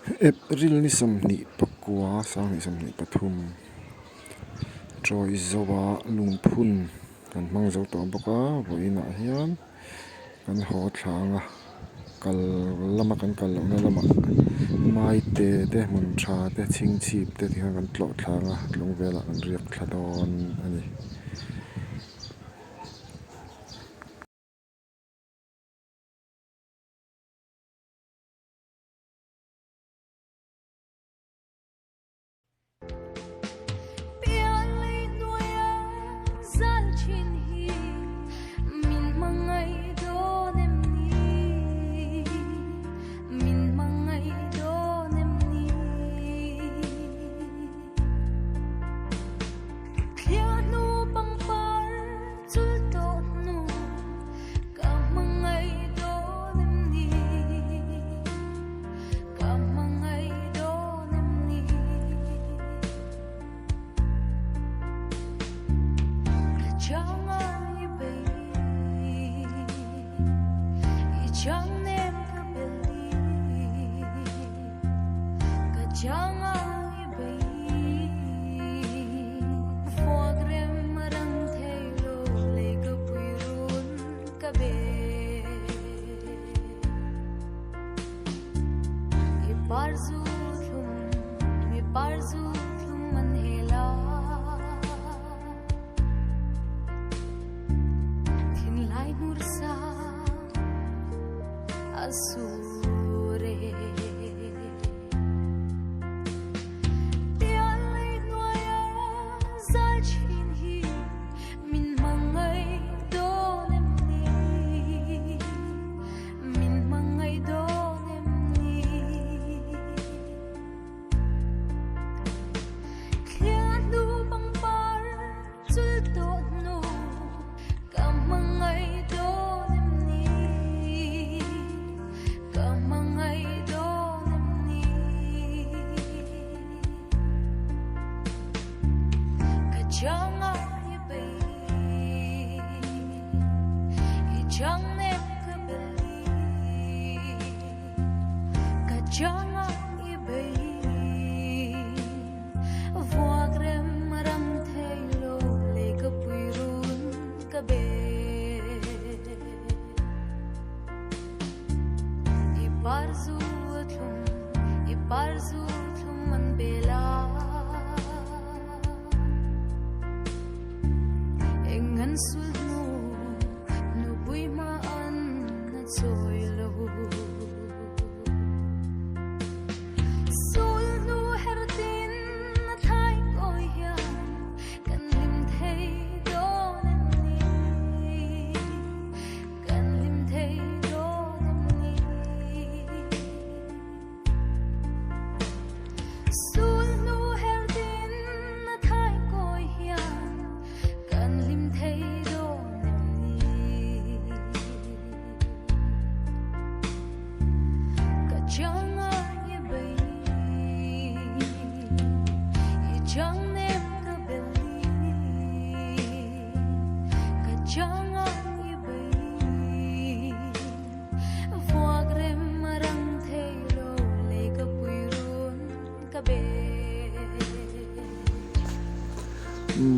April ni samhnih pakua sang ni samhnih pathum Troy zowa lungphun kan hmang zo tawh bawk a voinah hian kan haw thlanga kal lama kan kal lohna lamah maite te hmun tha te chhingchhip te tikhan kan tlawh thlanga lung velah kan riak thla dawn ani.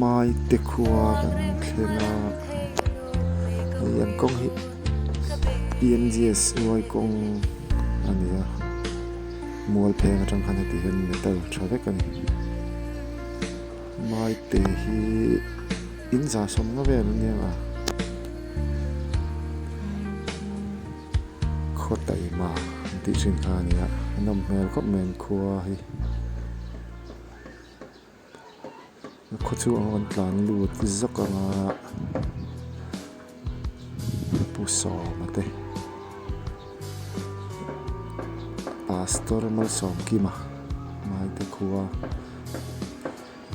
Mai te khua kan thlenga yan kong hi PNGS ngoi kong ania mual pheng atang khan ti hian metal thavek ani mai te hi in za som nga ve ania a khotai ma ti sin ania nam mel khop men khua hi ko chu ang tlan lut zok anga pu so mate pastor mal som ki ma mai te khuwa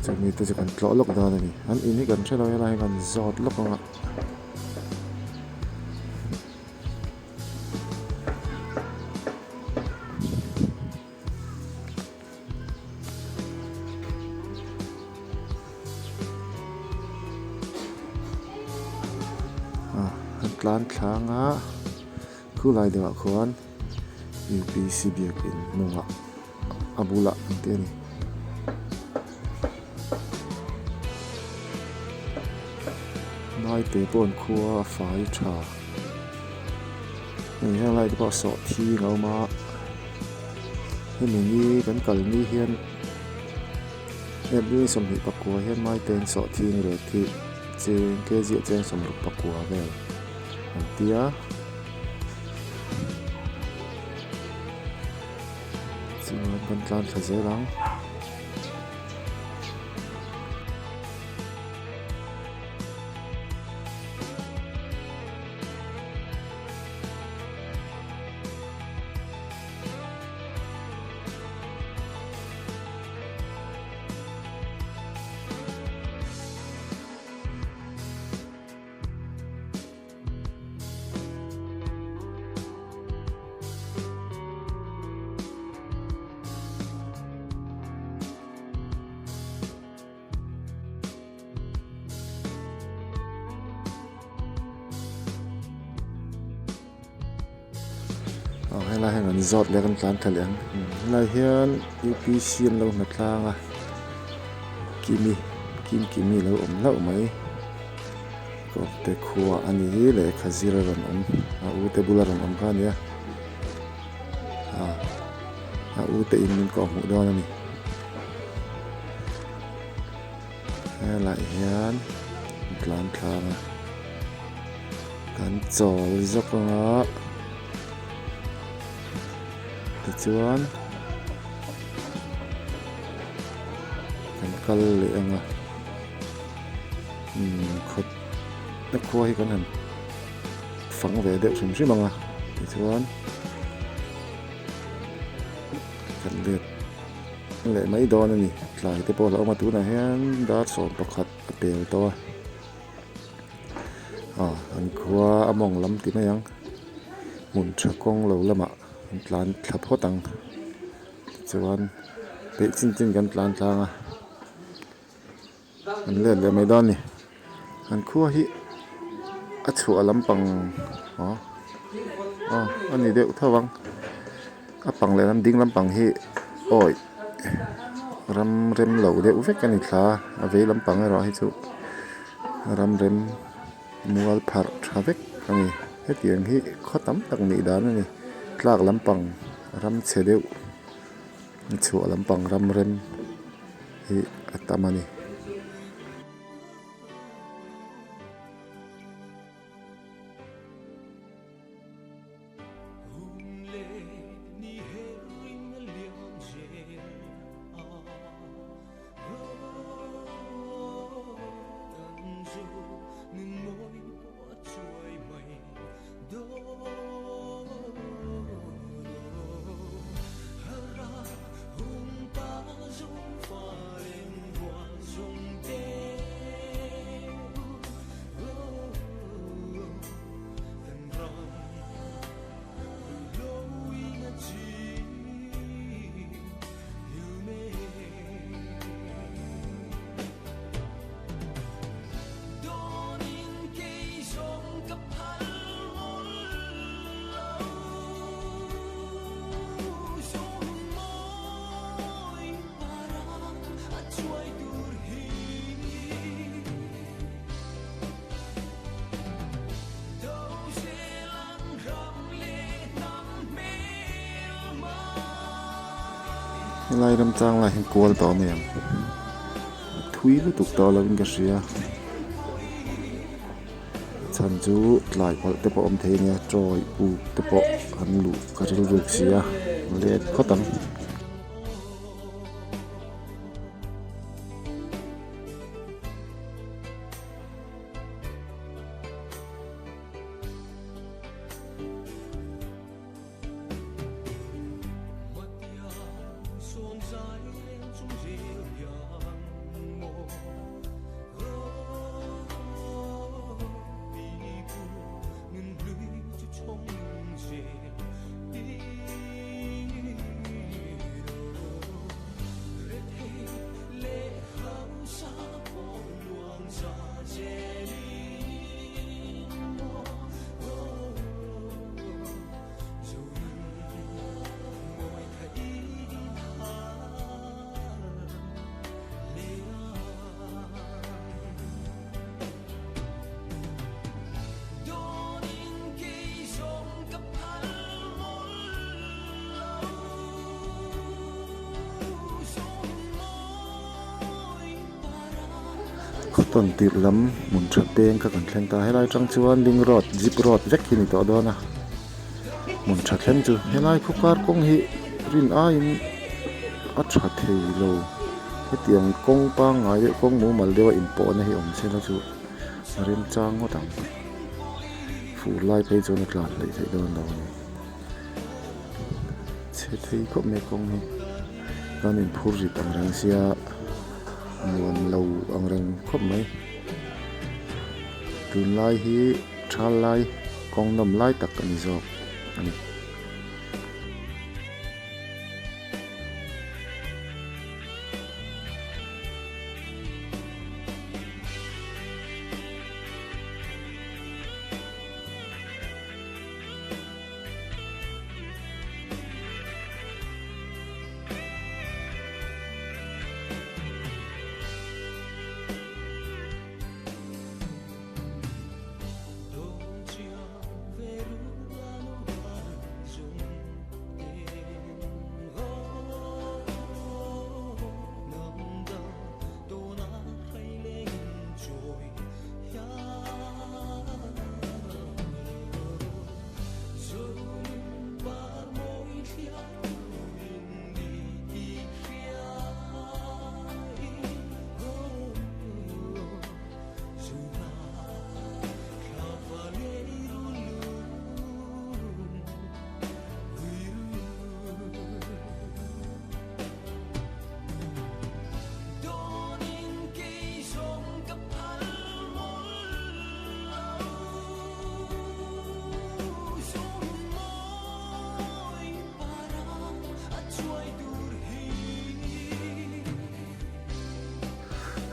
chumi te kan tlo lok da ni an ini kan thelo ya lai kan zot lok anga tlan thanga khulai dewa khon UPC biak in nunga abula te ni mai te pon khua fai tha ni hang lai pa so thi ngau ma he ni kan kal ni hian every som hi pakua hian mai ten so thi re thi cheng ke ji cheng som ruk pakua vel antia chuan kan tlan tha zerang hay là hàng giọt lấy con tán thở liền là hiện UPC lâu mặt lang kimi lâu lâu mấy có thể khua anh ấy lấy khazira rồi u te bula rồi cái này u te in có một đôi này hay là hiện tán thang kan chol dốc nga chuan kan kal le anga khot na khoi kan han phang ve de sum sim anga chuan kan le mai don ani tlai te pawh lo ma tu na hian dar som pakhat apel to an khua among lam ti mai ang mun tha kong lo lama tlan thap hotang chuan pe chin kan tlan tlang an le mai don ni an khua hi a chu lampang ani deuh thawang a pang le lam ding lampang hi oi ram rem lo deuh vek ani thla a ve lampang ero hi chu ram rem mual phar tha vek ani hetiang hi khotam tak ni dan ani tlak lampang ram chedeu chu lampang ram rem hi atamani lai ram chang la hin kual to mem thui lu tuk to lovin ka ria chan chu tlai pal te po om the nia troi pu te po an lu ka ril ruk sia le khotam ton tir lam mun tha teng ka kan thleng ta helai tang chuan ding rod zip rod vek hi ni to dona mun tha thleng chu helai phukar kong hi rin a in a tha thei lo hetiang kong pa ngai de kong mu mal dewa in po na hi om se la chu rem chang ngo tang fu lai phei chu na tlan lei thei don lo ni che thei ko me kong hi kan in phur ri tang rang sia nuam lo ang reng khop mai tun lai hi thal lai kong nam lai tak ani zo ani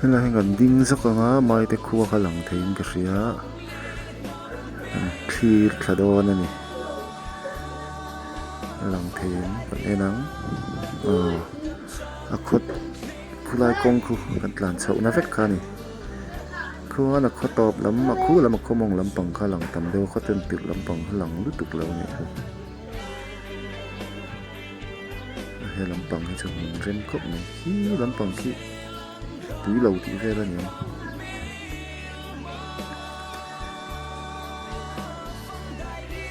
helai ngan ding zak anga mai te khuwa kha lang thein ka hria thlir thladon ani lang thein kan enang a khot khulai kong khu kan tlan chho na vek kha ni khuwa na khotop lam ma khu lam khomong lam pang kha lang tam deu khoten tir lam pang lang lu tuk lo ni he lam pang hi chu rem khop ni hi lam pang khi túi lầu tí về là nhiều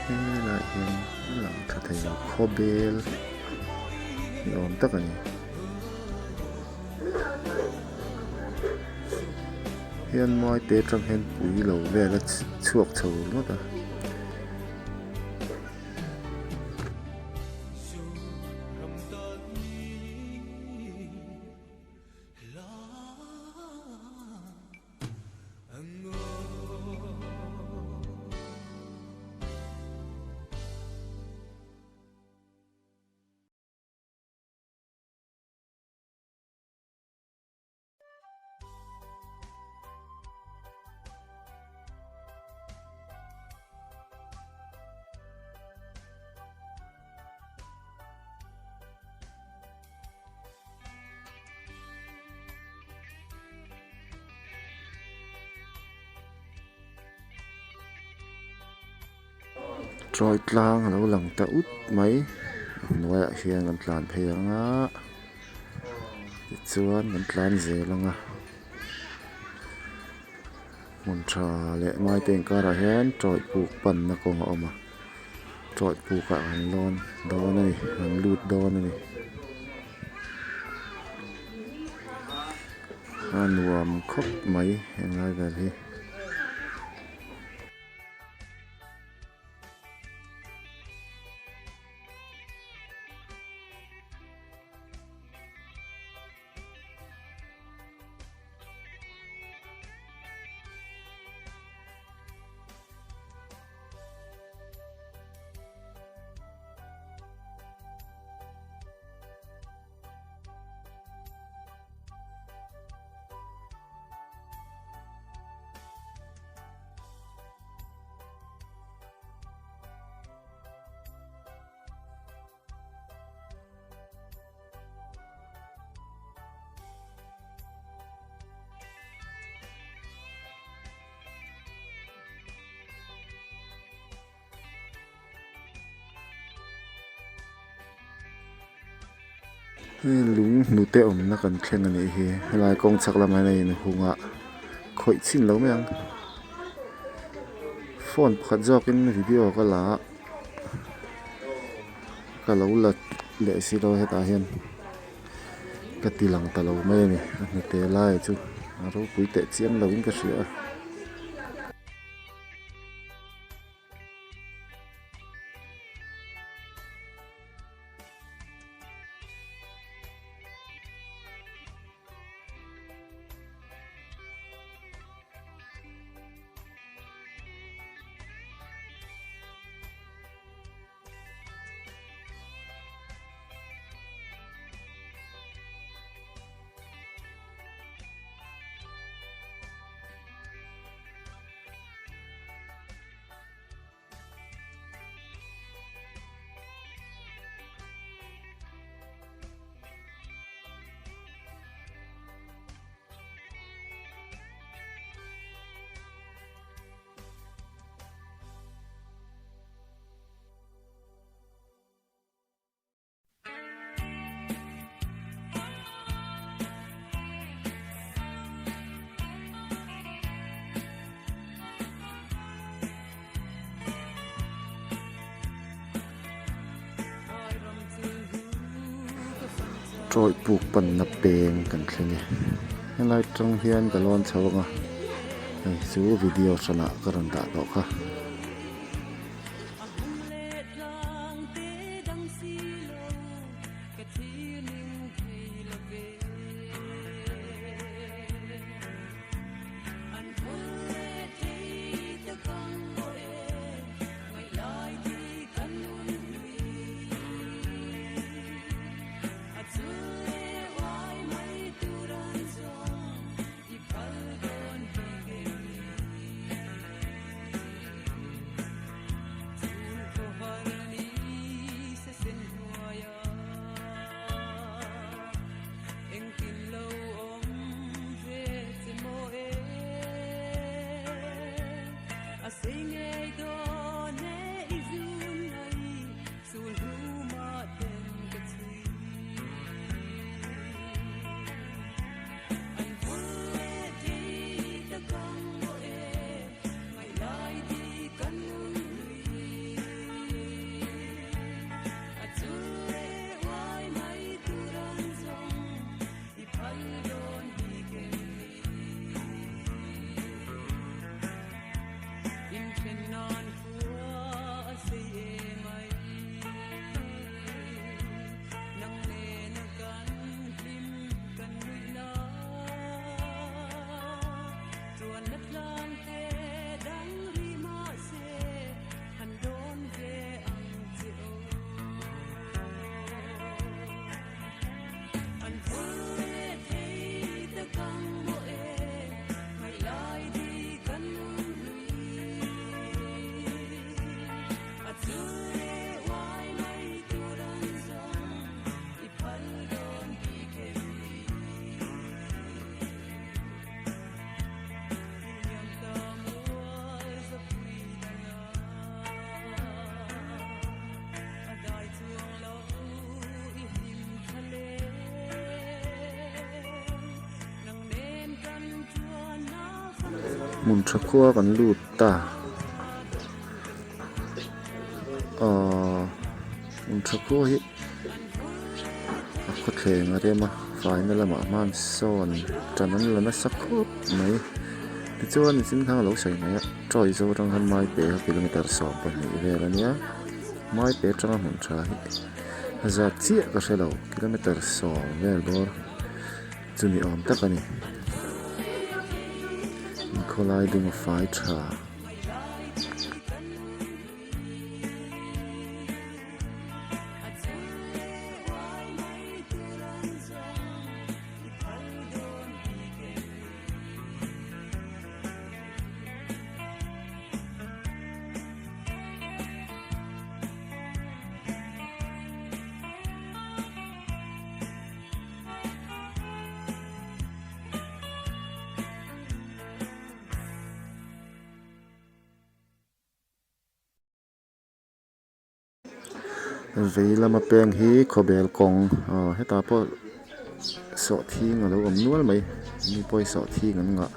thế lại hiện làm thật thầy khó bê ổn tất cả nhỉ hiện mọi tế trong hiện túi lầu về là chuộc chầu lắm ta trôi tlang lâu lằng ta út mấy nói hiền ngân tlan phê nga chuan ngân tlan dễ lăng à mun trà lệ mai tên ca ra hiền trôi buộc bẩn na con họ mà trôi buộc cả hành lon đó này hành lụt đó này nuam khóc mấy hiện ngay về đi lúng nụ tệ ổn nó cần khen anh ấy hi lai công chắc làm anh này hunga khoi chin lo mang phone khat jokin video ka la ka lo la le si ro heta hian ka tilang ta lo mai ni na te lai chu aro pui te chiam lo in ka hria trôi buộc bẩn nắp bèn cần khen nhé hiện lại trong hiên cái lon cháu ngà này số video sẽ là cái lần đã đó cả mun tha khua kan lut ta mun tha khua hi a kho thleng a rema faina lama man son chanan lana sakhup mai ti chuan sin thang lo sai mai troi zo rang han mai pe kilometer so pa ni vel ania mai pe tang mun tha hi za chi ka shelo kilometer so vel bor chumi om takani colliding of fighter vì là mà bèn hi có bèn con hết ta po sọ thi ngờ đâu còn nuốt mày như poi sọ thi ngần ngọ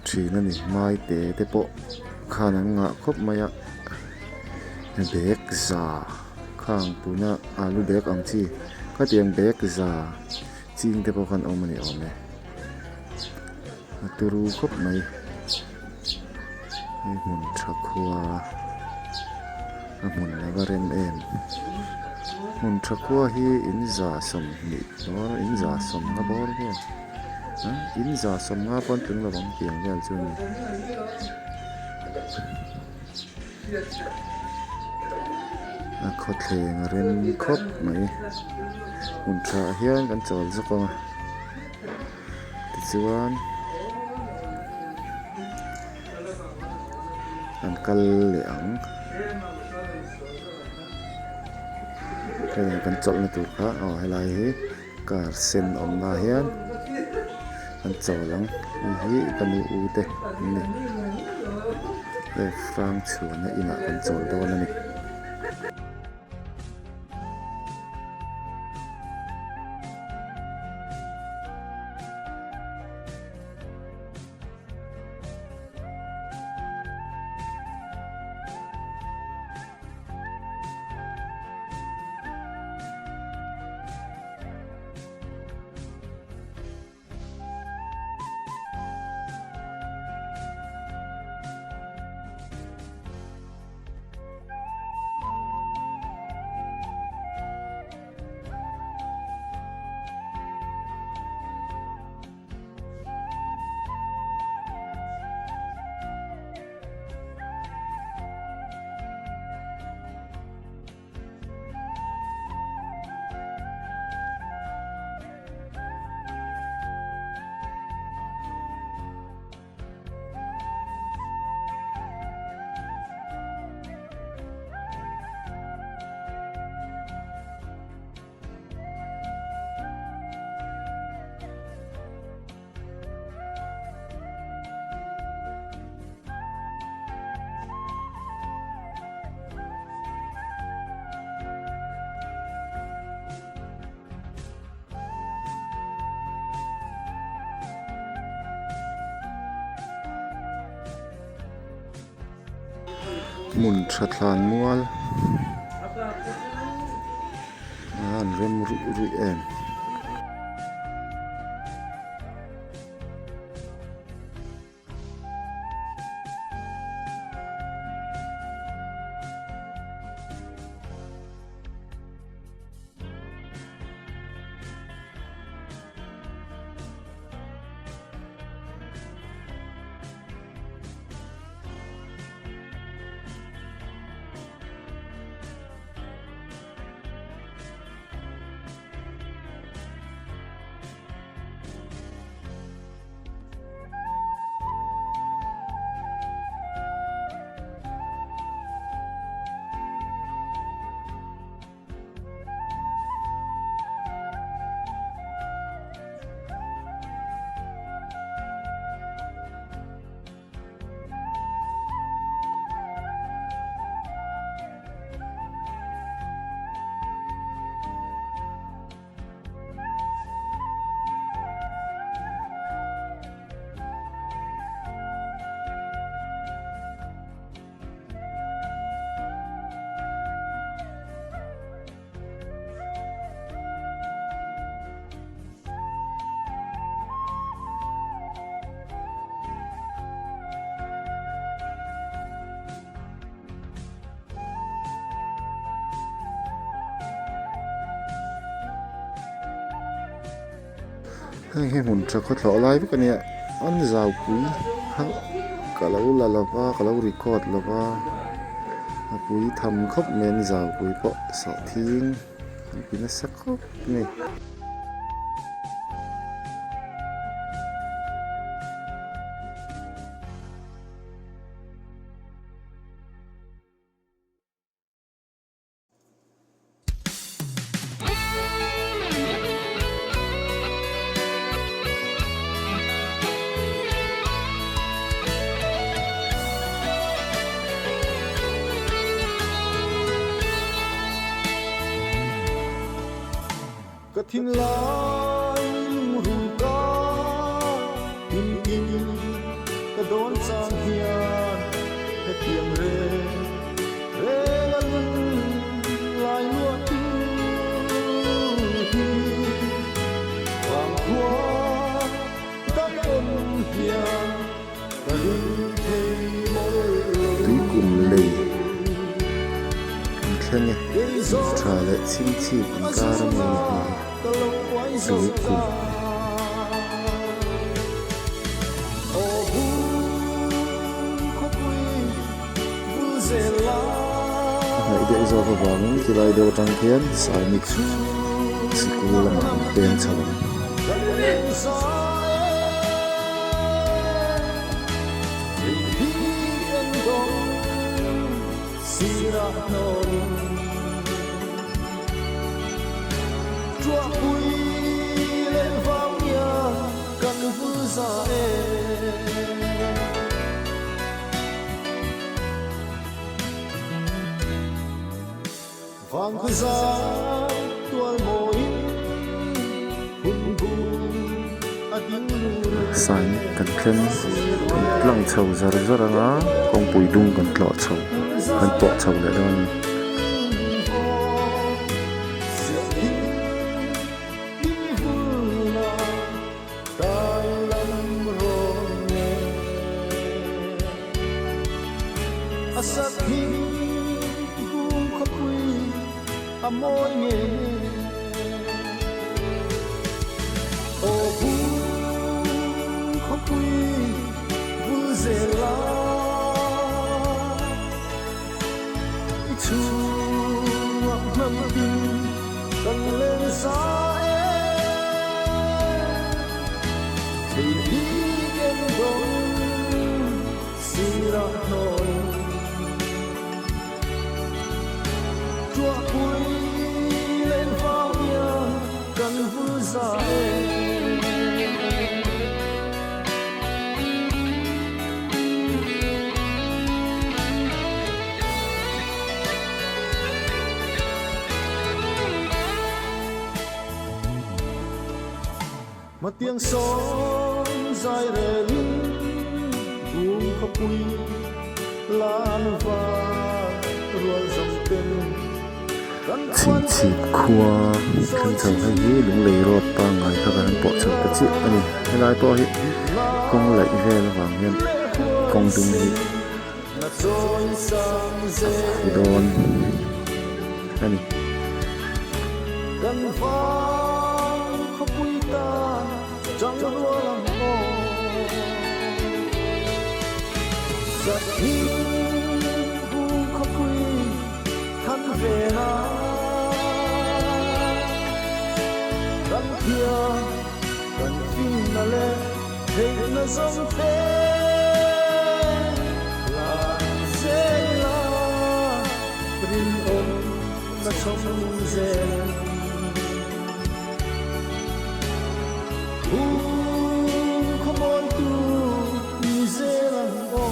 chỉ là nè mai té bộ khả năng ngã khóc mày à bẹc già khang puna alu bẹc ang chi cái tiếng bẹc già chiên té bộ khăn ôm này ôm này turu khóc mày mun thakua mun nagaren em mun thakua hi in za som ni bor in za som na bor ke in za som nga pon tung la bang piang vel chu ni a khot thleng ren khop mai mun tha hian kan chol zakong ti chuan an kal le ang cái này cần chọn là tủ khá ở hay là hi cả sen ống na hiền cần chọn lắm hi cần đi u tê này đây phang chuồn này ina cần chọn đâu này mun thatlan mual an rem ru em cái mun tra khot lo lai cái này an zau pui ha kalau la lava kalau record lava pui tham khop men zau pui po sa thing pina sak khop ni Katin lai hùng ca in in trả lại xin chi cũng ca ra mày rồi cùng hãy để cho các bạn khi lại đều trăng thiên sai mix sự cố là một bên sau Chúa quy lên vang nhà căn vư ra vang khơi ra tuôn môi hùng hùng tiếng sai cần khen lăng chầu ra ra ra con bùi đung cần lọ chầu cần tọa chầu lại đó amor nghe ô không quy vui dễ la chúa nâng tin cần lên giá thì đi em đông xin ra nỗi chúa quy lên vào nhà cần vui ra mà tiếng sóng dài rền buông khóc quy lan và ruộng dòng tên chim chim khua khăn chầu hay gì đúng lấy rọt ta ngày các bạn bỏ chầu tất nhiên anh hay lại to hết con lại về là vàng nhân con đúng gì thì đòn anh gần vang khóc quy ta chẳng đua lòng ô giật hiu khóc quy thân về na gần kia gần phim na lệ thế na giống thế là dễ la rin ôm na sống dễ không muốn tu dễ làm ô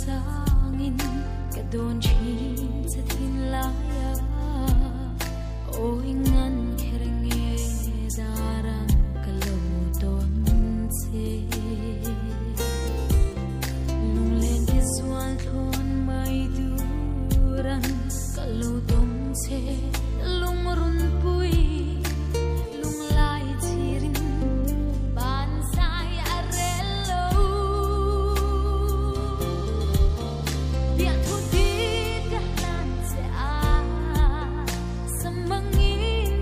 sangin kadon chin sa tinlaya o ingan kerenge darang kaludon se lung len iswan thon mai duran kaludon se lung run pui lung lai chirin ban sai arello dia thuti kahlan se a samangin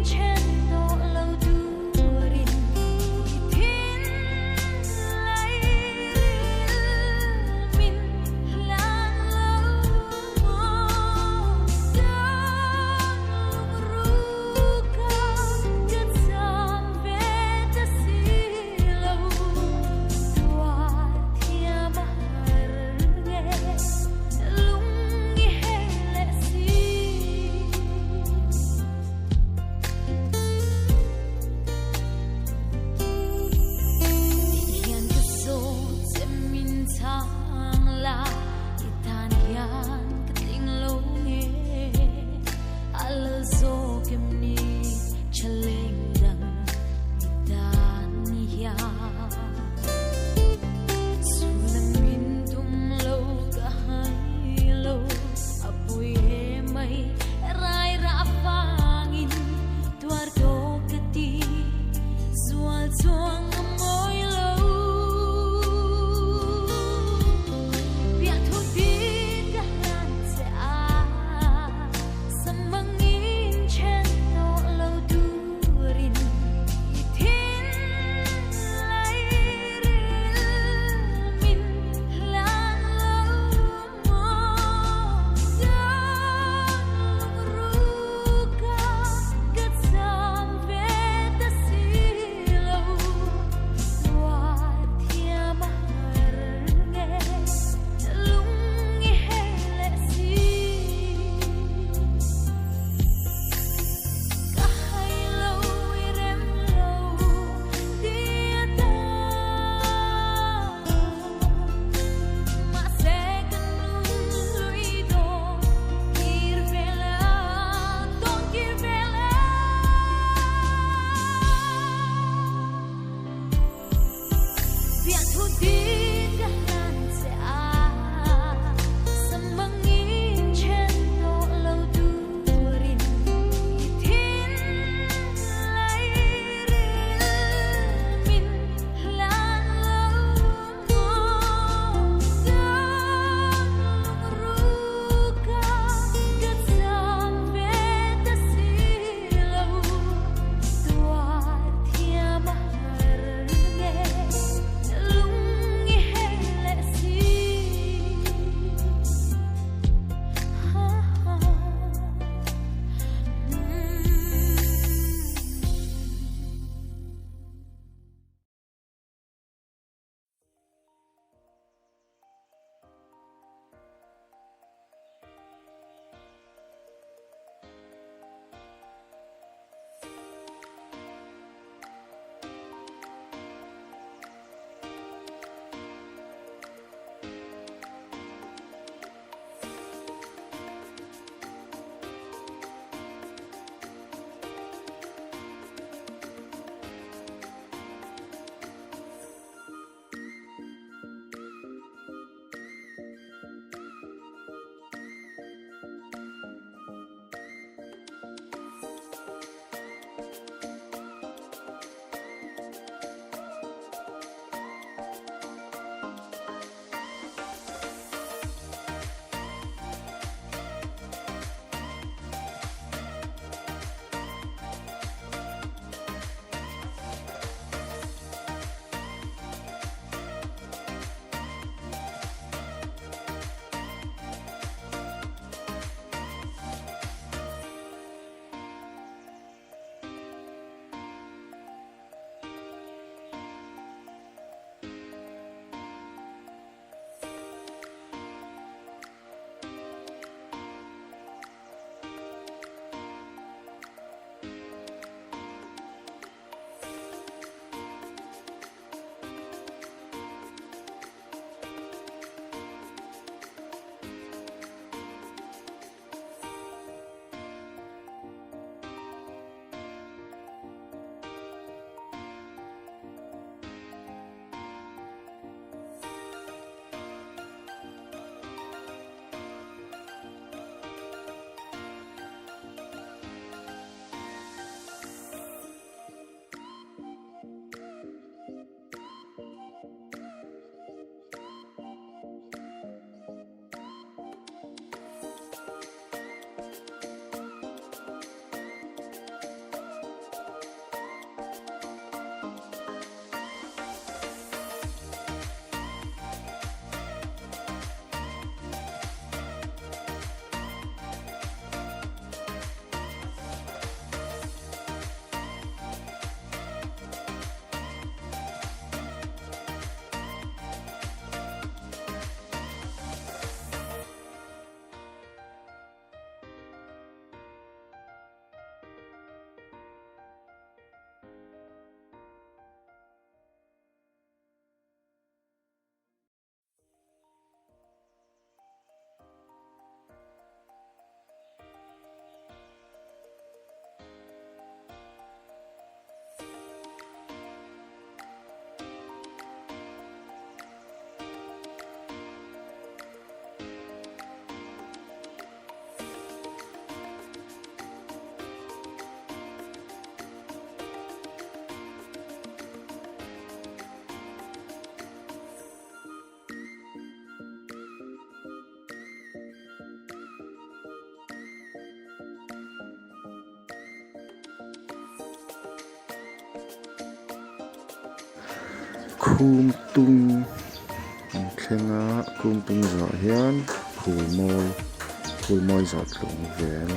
khum tung khenga khum tung zo hian phul moi zo tlung vel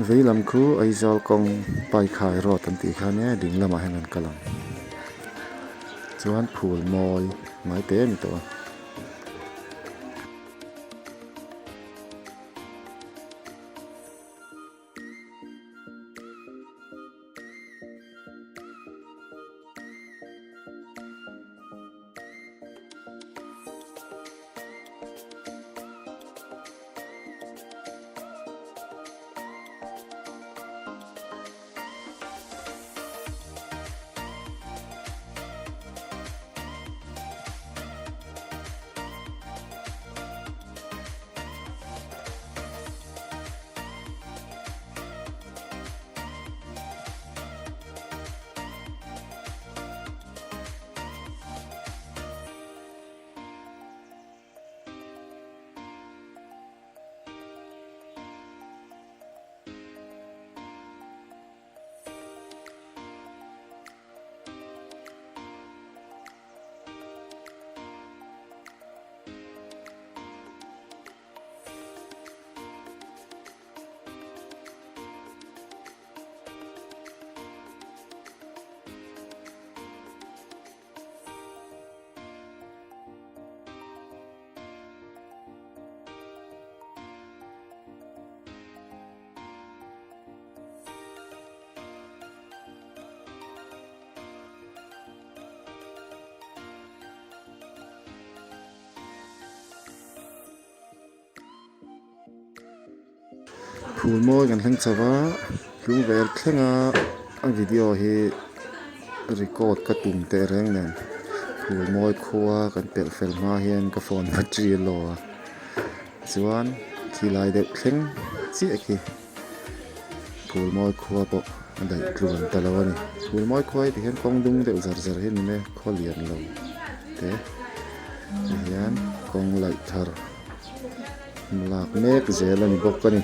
vei lam khu aizol kong pai khai ro tan ti kha ne ding lama hanan kalam chuan phul moi mai te mi to phul moi kan hlang chawa lung vel thlenga a video hi record ka tum te reng nen phul moi khuwa kan pel fel ma hian ka phone battery lo chuan thilai deuh thleng chi aki phul moi khuwa po dai tluan talawani phul moi khuai ti hian kong dung deuh zar zar hin ne kholian lo te hian kong lai thar lak mek zel ani bawk ani